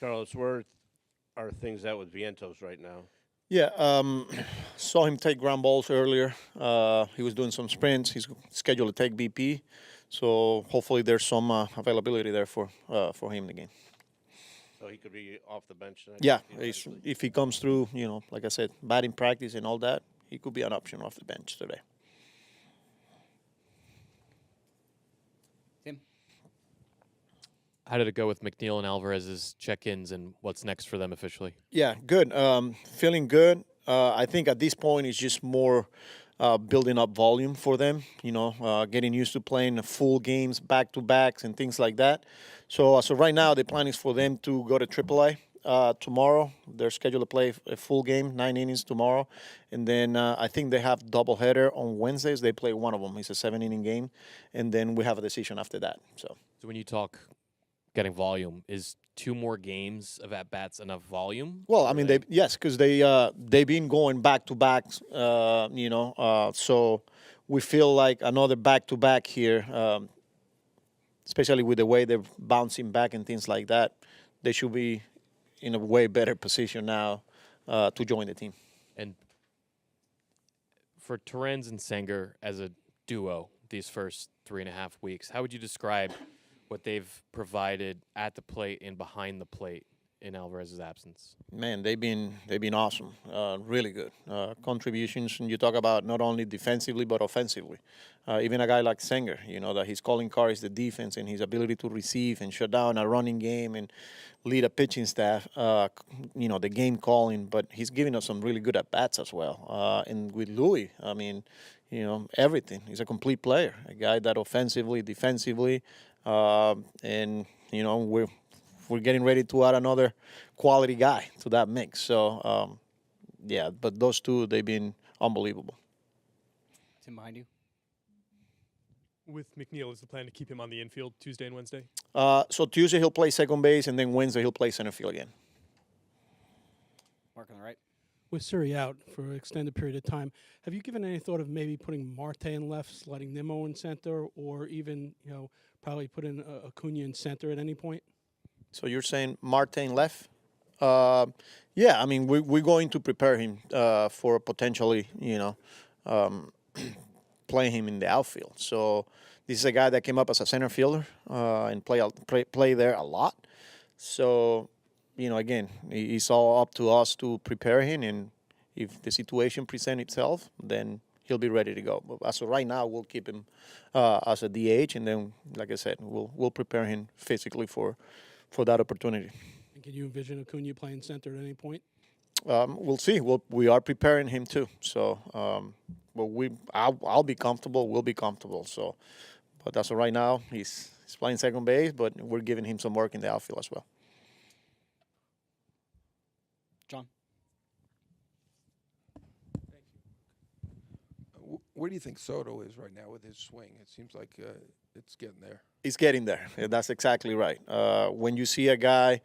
Carlos, where are things at with Vientos right now? Yeah, saw him take ground balls earlier. He was doing some sprints. He's scheduled to take BP, so hopefully there's some availability there for him in the game. So he could be off the bench next Yeah, week, theoretically. if he comes through, like I said, batting practice and all that, he could be an option off the bench today. Tim? How did it go with McNeil and Alvarez's check-ins, and what's next for them officially? Yeah, good. Feeling good. I think at this point it's just more building up volume for them. Getting used to playing full games, back-to-backs, and things like that. So right now the plan is for them to go to AAA tomorrow. They're scheduled to play a full game, 9 innings tomorrow, and then I think they have doubleheader on Wednesdays. They play one of them. It's a 7-inning game, and then we have a decision after that. So when you talk getting volume, is 2 more games of at-bats enough volume? Well, I mean, yes, because they've been going back to backs, so we feel like another back to back here, especially with the way they're bouncing back and things like that. They should be in a way better position now to join the team. And for Torrens and Senger as a duo these first 3.5 weeks, how would you describe what they've provided at the plate and behind the plate in Alvarez's absence? Man, they've been awesome, really good contributions. And you talk about not only defensively but offensively. Even a guy like Senger, that his calling card is the defense and his ability to receive and shut down a running game and lead a pitching staff. The game calling, but he's giving us some really good at bats as well. And with Louis, I mean, everything. He's a complete player, a guy that offensively, defensively, and we're getting ready to add another quality guy to that mix. So, but those two, they've been unbelievable. Tim, behind you. With McNeil, is the plan to keep him on the infield Tuesday and Wednesday? So Tuesday he'll play second base, and then Wednesday he'll play center field again. Mark on the right. With Suri out for an extended period of time, have you given any thought of maybe putting Marte in left, sliding Nimmo in center, or even, probably put in Acuna in center at any point? So you're saying Marte in left? Yeah, I mean, we're going to prepare him for potentially, playing him in the outfield. So this is a guy that came up as a center fielder and play there a lot. So, again, it's all up to us to prepare him, and if the situation presents itself, then he'll be ready to go. But as of right now, we'll keep him as a DH, and then, like I said, we'll prepare him physically for that opportunity. And can you envision Acuna playing center at any point? We'll see. We are preparing him too. So, I'll be comfortable. We'll be comfortable. So, but as of right now, he's playing second base, but we're giving him some work in the outfield as well. John? Where do you think Soto is right now with his swing? It seems like it's getting there. He's getting there. That's exactly right. When you see a guy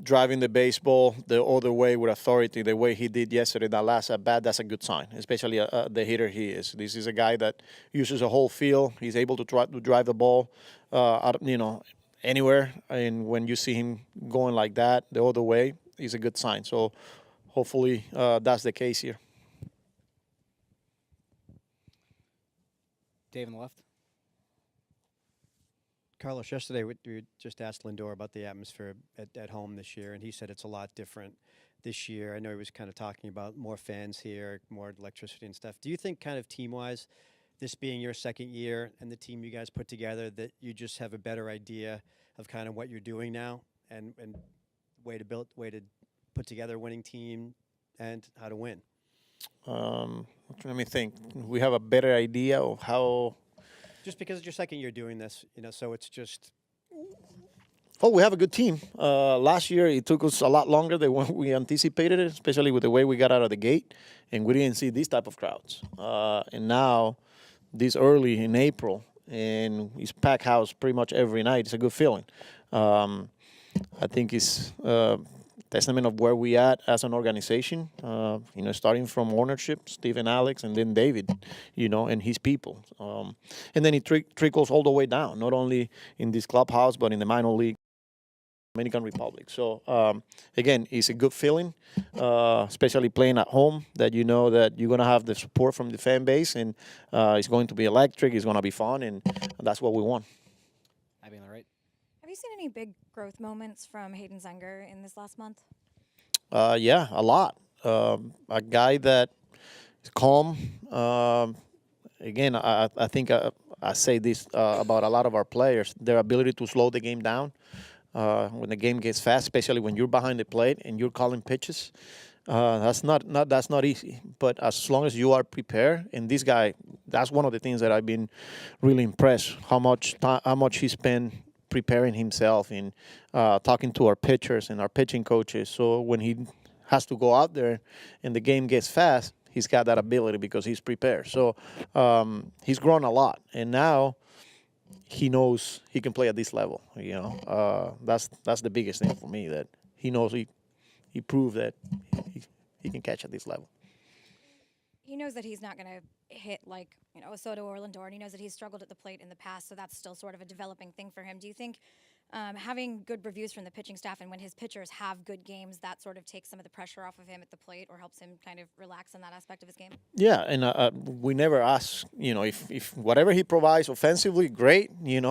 driving the baseball the other way with authority, the way he did yesterday, that last at bat, that's a good sign, especially the hitter he is. This is a guy that uses a whole field. He's able to drive the ball, anywhere. And when you see him going like that the other way, it's a good sign. So hopefully that's the case here. Dave on the left. Carlos, yesterday we just asked Lindor about the atmosphere at home this year, and he said it's a lot different this year. I know he was kind of talking about more fans here, more electricity and stuff. Do you think kind of team-wise, this being your second year and the team you guys put together, that you just have a better idea of kind of what you're doing now and way to put together a winning team and how to win? Let me think. We have a better idea of how. Just because it's your second year doing this, so it's just. Oh, we have a good team. Last year, it took us a lot longer than what we anticipated, especially with the way we got out of the gate, and we didn't see these type of crowds. And now, this early in April, and it's packed house pretty much every night. It's a good feeling. I think it's testament of where we at as an organization. Starting from ownership, Steve and Alex, and then David, and his people. And then it trickles all the way down, not only in this clubhouse, but in the minor league. Dominican Republic. So again, it's a good feeling, especially playing at home, that you know that you're going to have the support from the fan base, and it's going to be electric, it's going to be fun, and that's what we want. Abby on the right. Have you seen any big growth moments from Hayden Senger in this last month? Yeah, a lot. A guy that is calm. Again, I think I say this about a lot of our players, their ability to slow the game down when the game gets fast, especially when you're behind the plate and you're calling pitches. That's not easy. But as long as you are prepared, and this guy, that's one of the things that I've been really impressed, how much he spent preparing himself and talking to our pitchers and our pitching coaches. So when he has to go out there and the game gets fast, he's got that ability because he's prepared. So he's grown a lot, and now he knows he can play at this level. You know, that's the biggest thing for me, that he knows he proved that he can catch at this level. He knows that he's not going to hit like, a Soto or Lindor, and he knows that he's struggled at the plate in the past, so that's still sort of a developing thing for him. Do you think having good reviews from the pitching staff, and when his pitchers have good games, that sort of takes some of the pressure off of him at the plate, or helps him kind of relax in that aspect of his game? Yeah, and we never ask, if whatever he provides offensively, great, and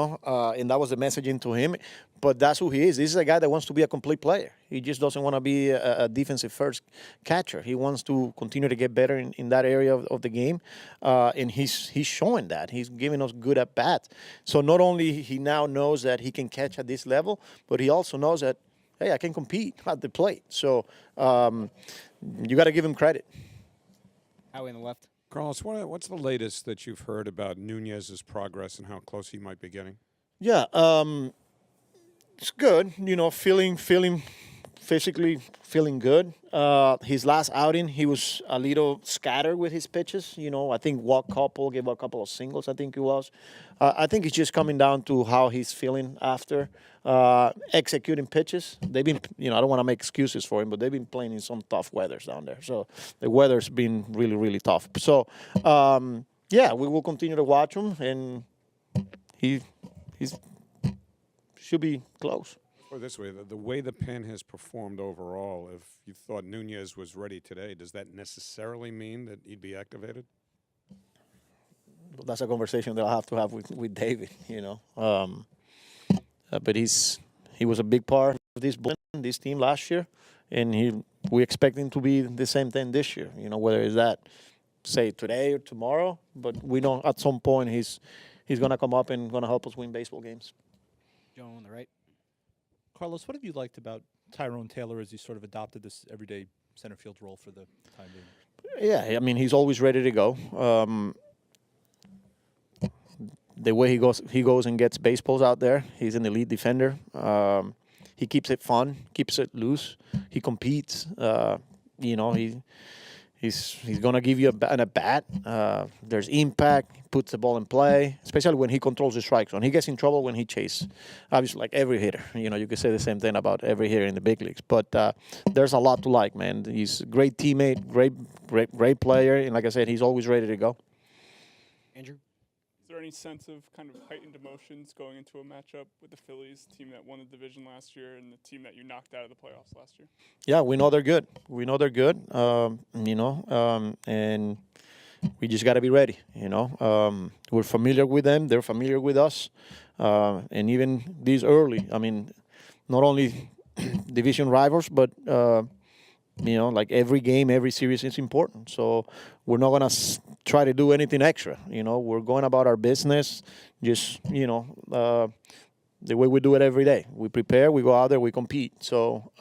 that was the messaging to him. But that's who he is. This is a guy that wants to be a complete player. He just doesn't want to be a defensive first catcher. He wants to continue to get better in that area of the game, and he's showing that. He's giving us good at bats. So not only he now knows that he can catch at this level, but he also knows that, hey, I can compete at the plate. So you got to give him credit. Howie on the left. Carlos, what's the latest that you've heard about Nunez's progress and how close he might be getting? Yeah, it's good. Physically feeling good. His last outing, he was a little scattered with his pitches. I think gave a couple of singles, I think it was. I think it's just coming down to how he's feeling after executing pitches. They've been, I don't want to make excuses for him, but they've been playing in some tough weathers down there. So the weather's been really, really tough. So, yeah, we will continue to watch him, and he's should be close. Or this way, the way the pen has performed overall, if you thought Nunez was ready today, does that necessarily mean that he'd be activated? Well, that's a conversation that I'll have to have with David, but he was a big part of this team last year, and we expect him to be the same thing this year. Whether it's that, say, today or tomorrow, but we know at some point he's going to come up and going to help us win baseball games. Joe on the right. Carlos, what have you liked about Tyrone Taylor as he sort of adopted this everyday center field role for the time being? Yeah, I mean, he's always ready to go. The way he goes and gets baseballs out there, he's an elite defender. He keeps it fun, keeps it loose. He competes. He's going to give you an at bat. There's impact. He puts the ball in play, especially when he controls the strike zone. He gets in trouble when he chases. Obviously, like every hitter. You could say the same thing about every hitter in the big leagues. But there's a lot to like, man. He's a great teammate, great player. And like I said, he's always ready to go. Andrew? Is there any sense of kind of heightened emotions going into a matchup with the Phillies, team that won the division last year and the team that you knocked out of the playoffs last year? Yeah, we know they're good. And we just got to be ready, We're familiar with them. They're familiar with us. And even these early, I mean, not only division rivals, but, like every game, every series is important. So we're not going to try to do anything extra. We're going about our business, just, the way we do it every day. We prepare, we go out there, we compete. So,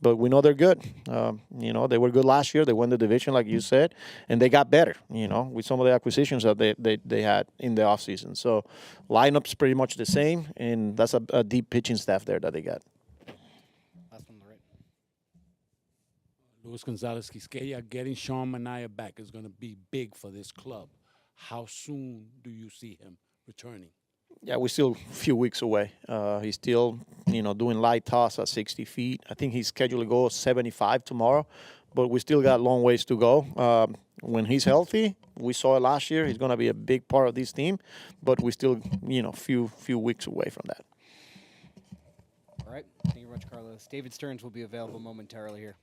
but we know they're good. They were good last year. They won the division, like you said, and they got better, with some of the acquisitions that they had in the offseason. So lineup's pretty much the same, and that's a deep pitching staff there that they got. Last one on the right. Luis Gonzalez Quisqueya, getting Sean Manaea back is going to be big for this club. How soon do you see him returning? Yeah, we're still a few weeks away. He's still, doing light toss at 60 feet. I think he's scheduled to go 75 tomorrow, but we still got a long ways to go. When he's healthy, we saw it last year, he's going to be a big part of this team, but we're still, few weeks away from that. All right. much, Carlos. David Stearns will be available momentarily here.